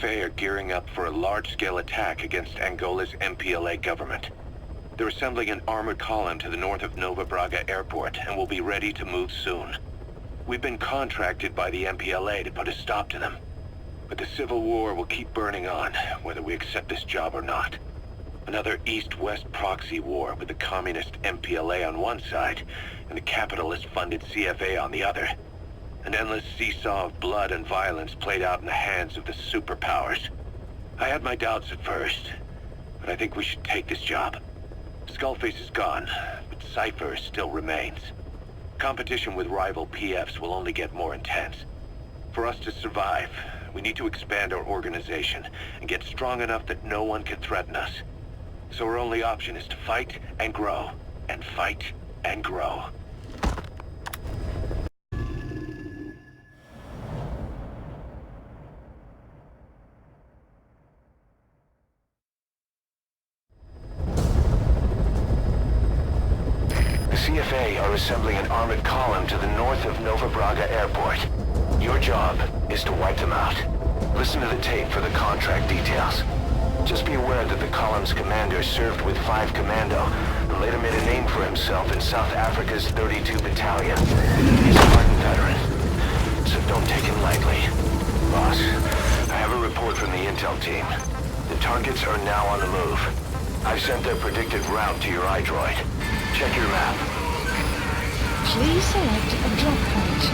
CFA are gearing up for a large-scale attack against Angola's MPLA government. They're assembling an armored column to the north of Nova Braga Airport and will be ready to move soon. We've been contracted by the MPLA to put a stop to them. But the civil war will keep burning on, whether we accept this job or not. Another East-West proxy war with the communist MPLA on one side and the capitalist-funded CFA on the other. An endless seesaw of blood and violence played out in the hands of the superpowers. I had my doubts at first, but I think we should take this job. Skullface is gone, but Cypher still remains. Competition with rival PFs will only get more intense. For us to survive, we need to expand our organization and get strong enough that no one can threaten us. So our only option is to fight and grow, and fight and grow. CFA are assembling an armored column to the north of Nova Braga Airport. Your job is to wipe them out. Listen to the tape for the contract details. Just be aware that the column's commander served with 5 Commando and later made a name for himself in South Africa's 32 Battalion. He's a hardened veteran, so don't take him lightly. Boss, I have a report from the intel team. The targets are now on the move. I've sent their predicted route to your iDroid. Check your map. Please select a drop point.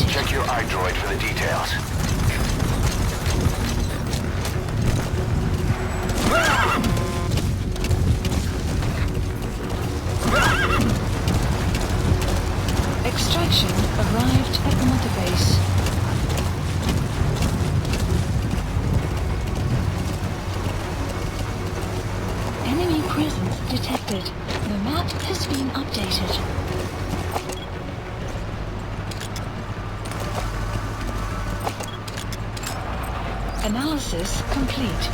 Check your iDroid for the details. Extraction arrived at Motorbase. Enemy presence detected. The map has been updated. Analysis complete.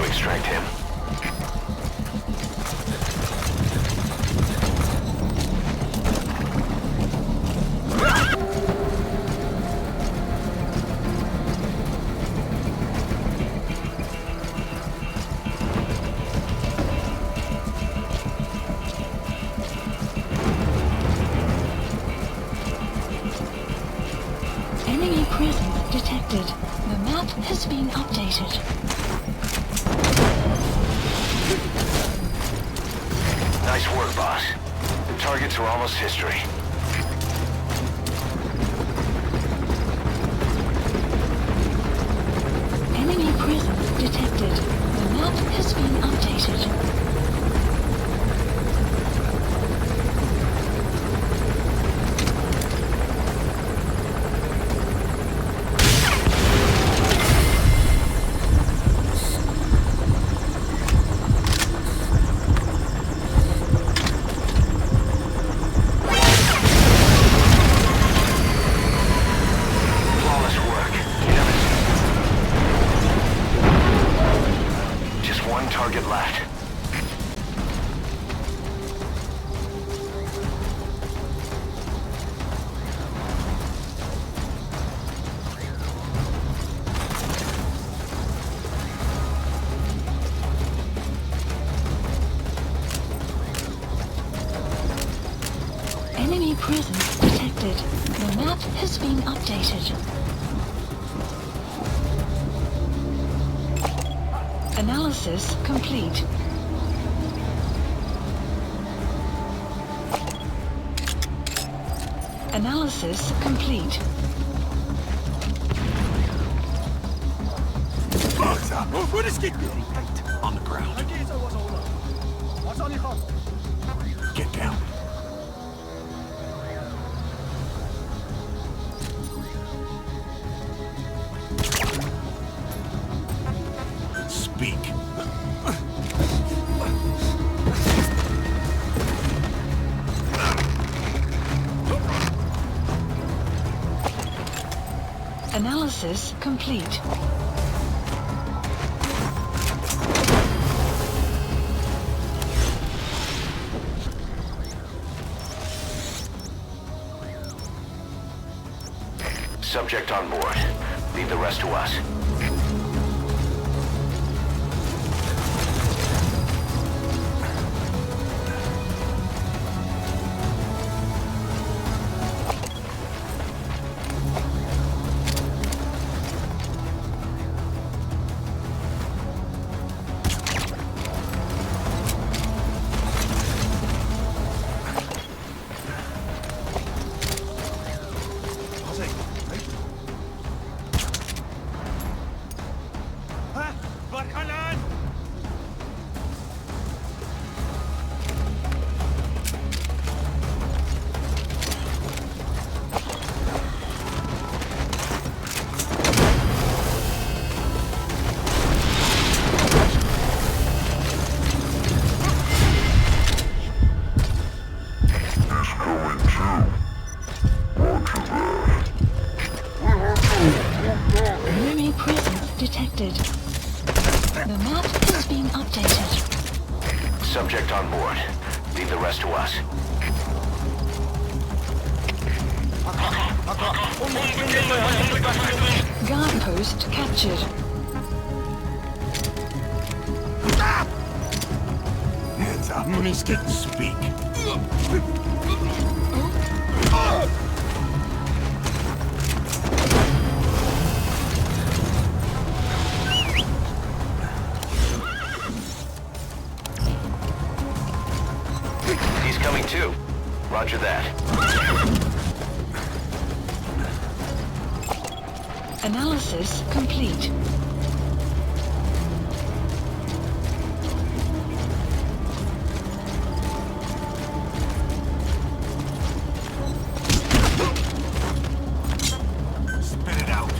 Extract him. Enemy presence detected. The map has been updated. Nice work, boss. The targets are almost history. Enemy presence detected. The map has been updated. Enemy presence detected. The map has been updated. Analysis complete. Analysis complete. On the ground. Get down. Speak. Analysis complete. Subject on board. Leave the rest to us. Enemy presence detected. The map has been updated. Subject on board. Leave the rest to us. Guard post captured. Hands up. Speak. He's coming too. Roger that. Analysis complete. Spit it out.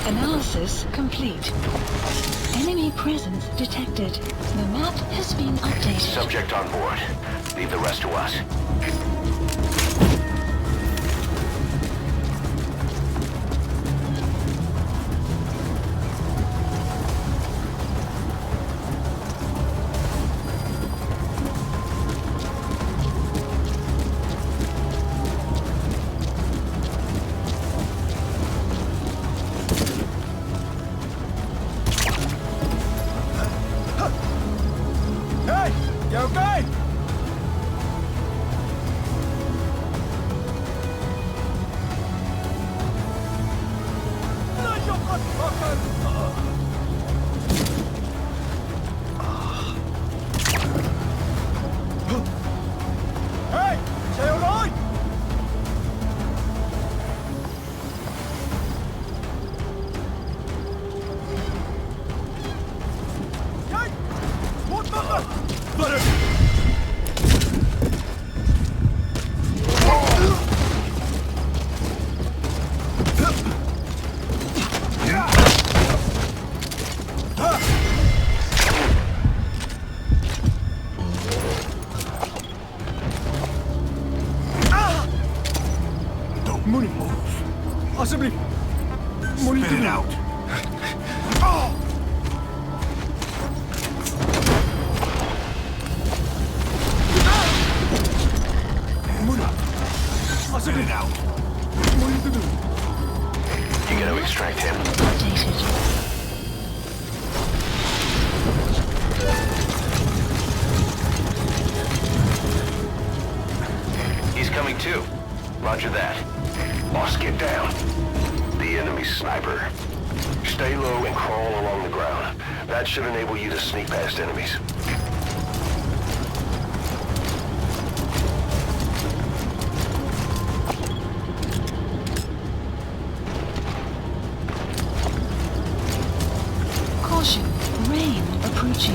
Analysis complete. Enemy presence detected. The map has been updated. Subject on board. Leave the rest to us. Hey! You okay? Hey! Say alright! Hey! What the? Butter! Money. Alsjeblieft. Money Spit it out. Money. Spit it out. Money te doen. You gotta extract him. Updated. He's coming too. Roger that. Boss, get down. The enemy sniper. Stay low and crawl along the ground. That should enable you to sneak past enemies. Caution, rain approaching.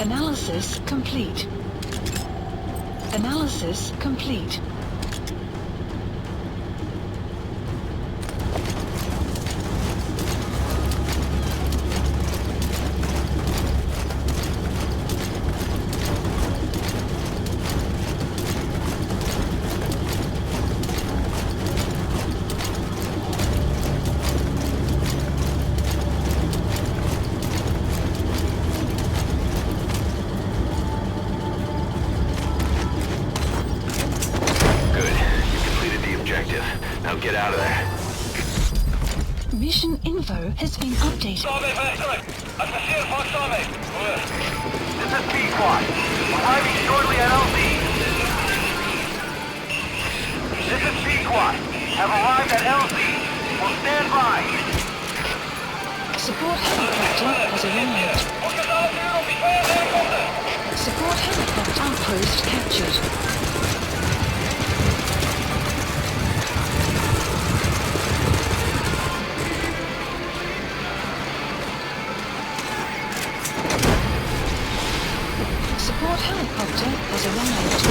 Analysis complete. Analysis complete. Now get out of there. Mission info has been updated. This is B-Quad. Arriving shortly at LZ. This is B-Quad. Have arrived at LZ. Will stand by. Support helicopter has arrived. Support helicopter outpost captured. Support helicopter has arrived.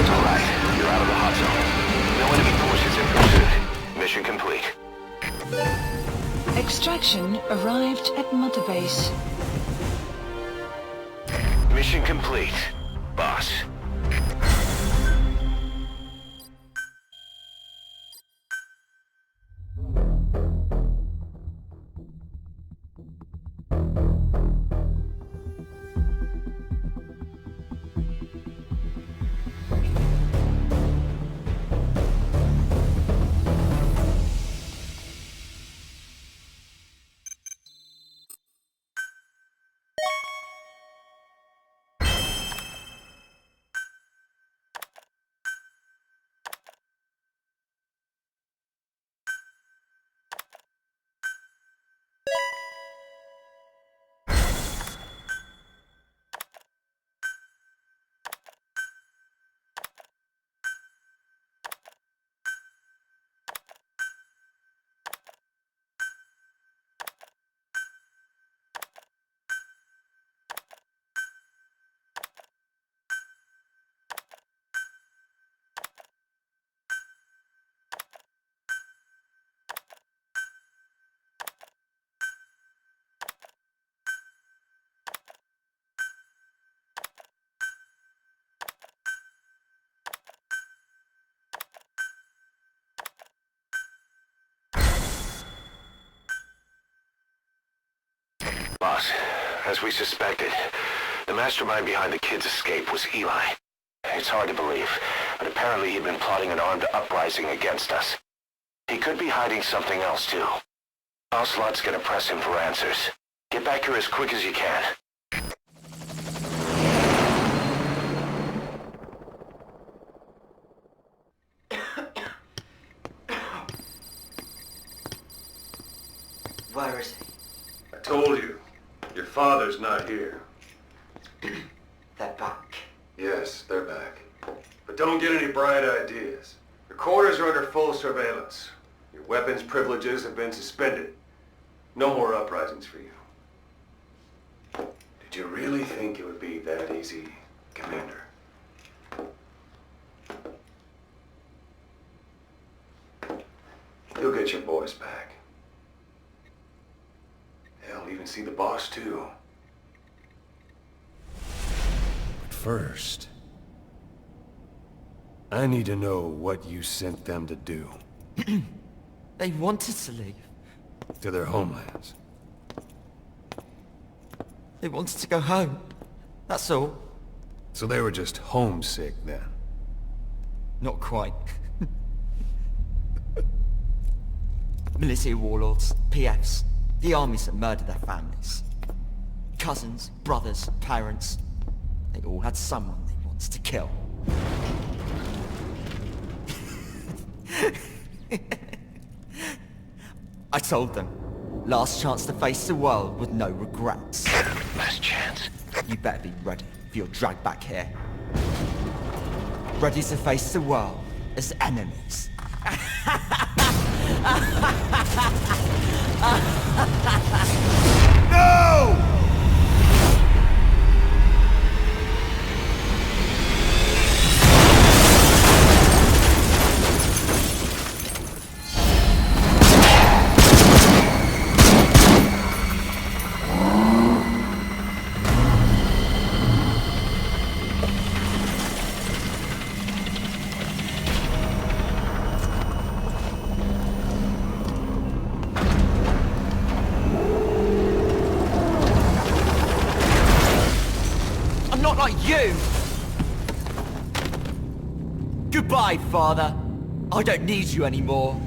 Alright, you're out of the hot zone. No enemy forces in pursuit. Mission complete. Extraction arrived at Mother Base. Mission complete, boss. Boss, as we suspected, the mastermind behind the kid's escape was Eli. It's hard to believe, but apparently he'd been plotting an armed uprising against us. He could be hiding something else too. Ocelot's gonna press him for answers. Get back here as quick as you can. father's not here. They're back. Yes, they're back. But don't get any bright ideas. Your quarters are under full surveillance. Your weapons privileges have been suspended. No more uprisings for you. Did you really think it would be that easy, Commander? You'll get your boys back. Hell, even see the boss too. But first, I need to know what you sent them to do. They wanted to leave. To their homelands. They wanted to go home. That's all. So they were just homesick then? Not quite. Military warlords, PFs, the armies that murdered their families. Cousins, brothers, parents. They all had someone they wanted to kill. I told them, last chance to face the world with no regrets. Last chance? You better be ready for your drag back here. Ready to face the world as enemies. No! Not like you! Goodbye, Father. I don't need you anymore.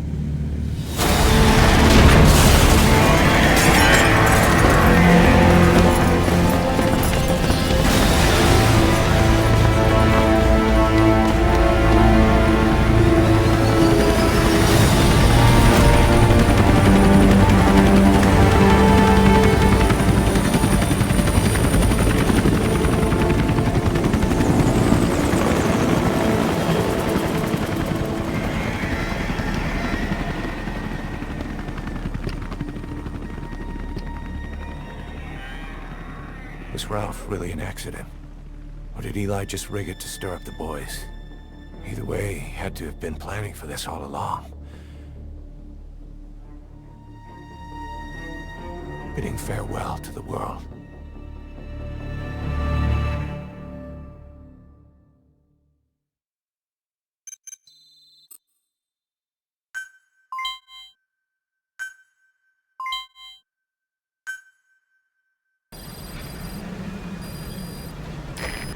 Was Ralph really an accident? Or did Eli just rig it to stir up the boys? Either way, he had to have been planning for this all along. Bidding farewell to the world.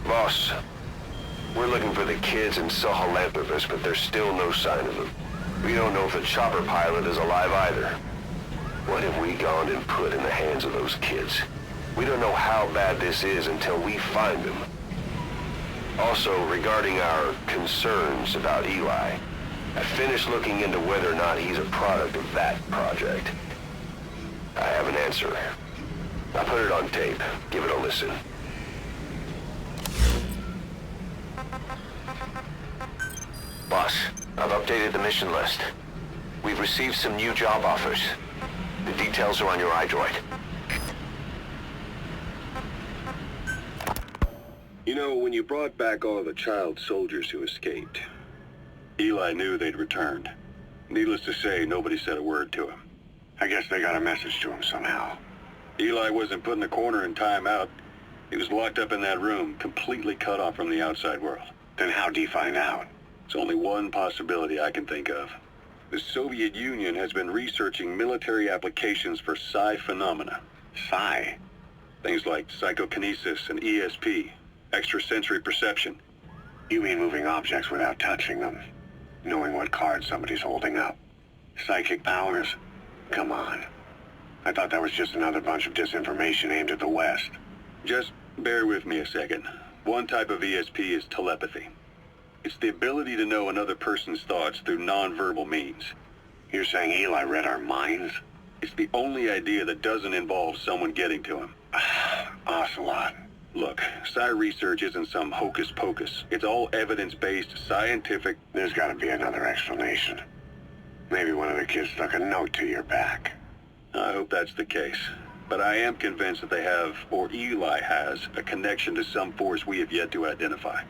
Boss, we're looking for the kids in Soholanthropus, but there's still no sign of them. We don't know if the chopper pilot is alive either. What have we gone and put in the hands of those kids? We don't know how bad this is until we find them. Also, regarding our concerns about Eli, I finished looking into whether or not he's a product of that project. I have an answer. I put it on tape. Give it a listen. Boss, I've updated the mission list. We've received some new job offers. The details are on your iDroid. You know, when you brought back all the child soldiers who escaped, Eli knew they'd returned. Needless to say, nobody said a word to him. I guess they got a message to him somehow. Eli wasn't put in a corner in timeout. He was locked up in that room, completely cut off from the outside world. Then how'd he find out? There's only one possibility I can think of. The Soviet Union has been researching military applications for psi phenomena. Psi? Things like psychokinesis and ESP, extrasensory perception. You mean moving objects without touching them? Knowing what card somebody's holding up? Psychic powers? Come on. I thought that was just another bunch of disinformation aimed at the West. Just bear with me a second. One type of ESP is telepathy. It's the ability to know another person's thoughts through non-verbal means. You're saying Eli read our minds? It's the only idea that doesn't involve someone getting to him. Ocelot. Look, Psi research isn't some hocus pocus. It's all evidence-based, scientific. There's gotta be another explanation. Maybe one of the kids stuck a note to your back. I hope that's the case. But I am convinced that they have, or Eli has, a connection to some force we have yet to identify.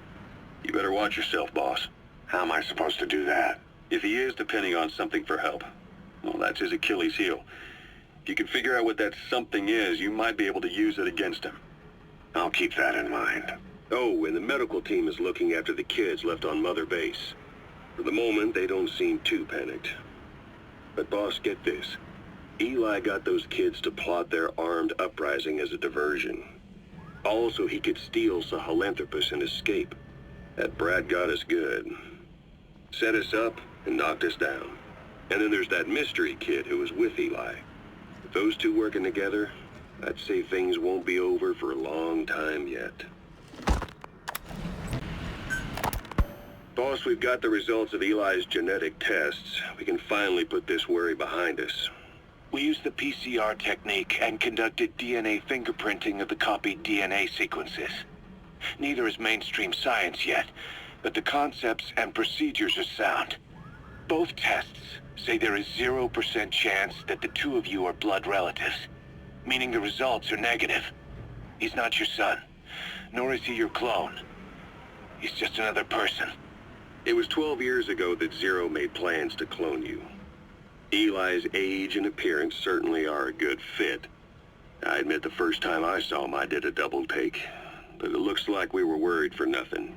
You better watch yourself, boss. How am I supposed to do that? If he is depending on something for help, well, that's his Achilles heel. If you can figure out what that something is, you might be able to use it against him. I'll keep that in mind. Oh, and the medical team is looking after the kids left on Mother Base. For the moment, they don't seem too panicked. But boss, get this. Eli got those kids to plot their armed uprising as a diversion. Also, he could steal Sahelanthropus and escape. That brat got us good. Set us up and knocked us down. And then there's that mystery kid who was with Eli. With those two working together, I'd say things won't be over for a long time yet. Boss, we've got the results of Eli's genetic tests. We can finally put this worry behind us. We used the PCR technique and conducted DNA fingerprinting of the copied DNA sequences. Neither is mainstream science yet, but the concepts and procedures are sound. Both tests say there is 0% chance that the two of you are blood relatives, meaning the results are negative. He's not your son, nor is he your clone. He's just another person. It was 12 years ago that Zero made plans to clone you. Eli's age and appearance certainly are a good fit. I admit the first time I saw him I did a double take, but it looks like we were worried for nothing.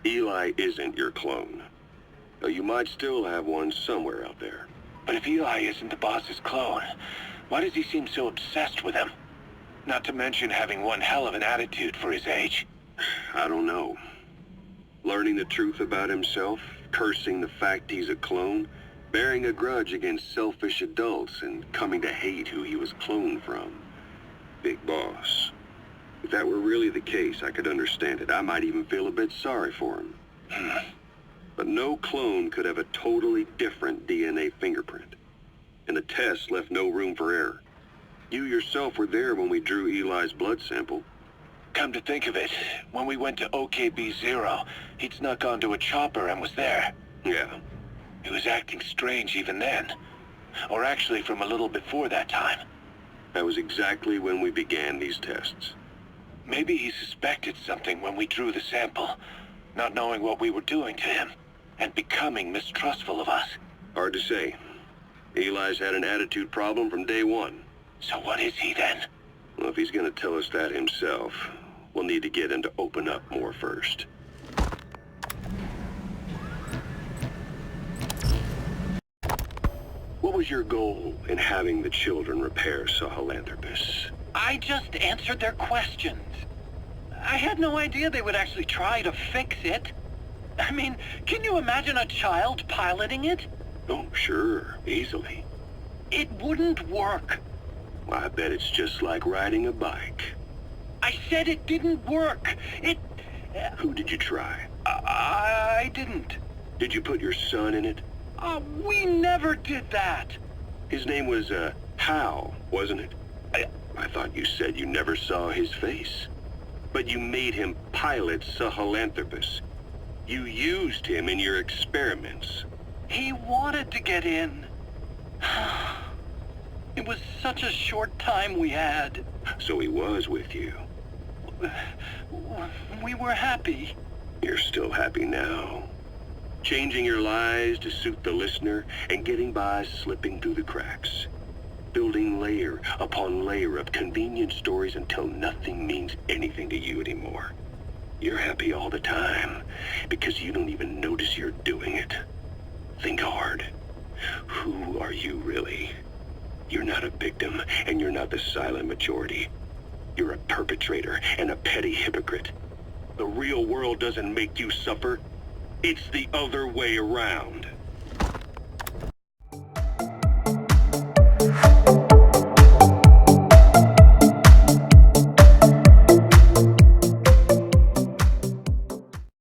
Eli isn't your clone, though you might still have one somewhere out there. But if Eli isn't the boss's clone, why does he seem so obsessed with him? Not to mention having one hell of an attitude for his age. I don't know. Learning the truth about himself, cursing the fact he's a clone, bearing a grudge against selfish adults, and coming to hate who he was cloned from. Big boss. If that were really the case, I could understand it. I might even feel a bit sorry for him. But no clone could have a totally different DNA fingerprint. And the tests left no room for error. You yourself were there when we drew Eli's blood sample. Come to think of it, when we went to OKB-0, he'd snuck onto a chopper and was there. Yeah. He was acting strange even then. Or actually from a little before that time. That was exactly when we began these tests. Maybe he suspected something when we drew the sample, not knowing what we were doing to him, and becoming mistrustful of us. Hard to say. Eli's had an attitude problem from day one. So what is he then? Well, if he's gonna tell us that himself, we'll need to get him to open up more first. What was your goal in having the children repair Sahelanthropus? I just answered their questions. I had no idea they would actually try to fix it. I mean, can you imagine a child piloting it? Oh, sure, easily. It wouldn't work. I bet it's just like riding a bike. I said it didn't work. Who did you try? I didn't. Did you put your son in it? We never did that. His name was, Hal, wasn't it? I thought you said you never saw his face. But you made him pilot Sahelanthropus. You used him in your experiments. He wanted to get in. It was such a short time we had. So he was with you. We were happy. You're still happy now. Changing your lies to suit the listener and getting by slipping through the cracks. Building layer upon layer of convenient stories until nothing means anything to you anymore. You're happy all the time because you don't even notice you're doing it. Think hard. Who are you really? You're not a victim, and you're not the silent majority. You're a perpetrator and a petty hypocrite. The real world doesn't make you suffer. It's the other way around.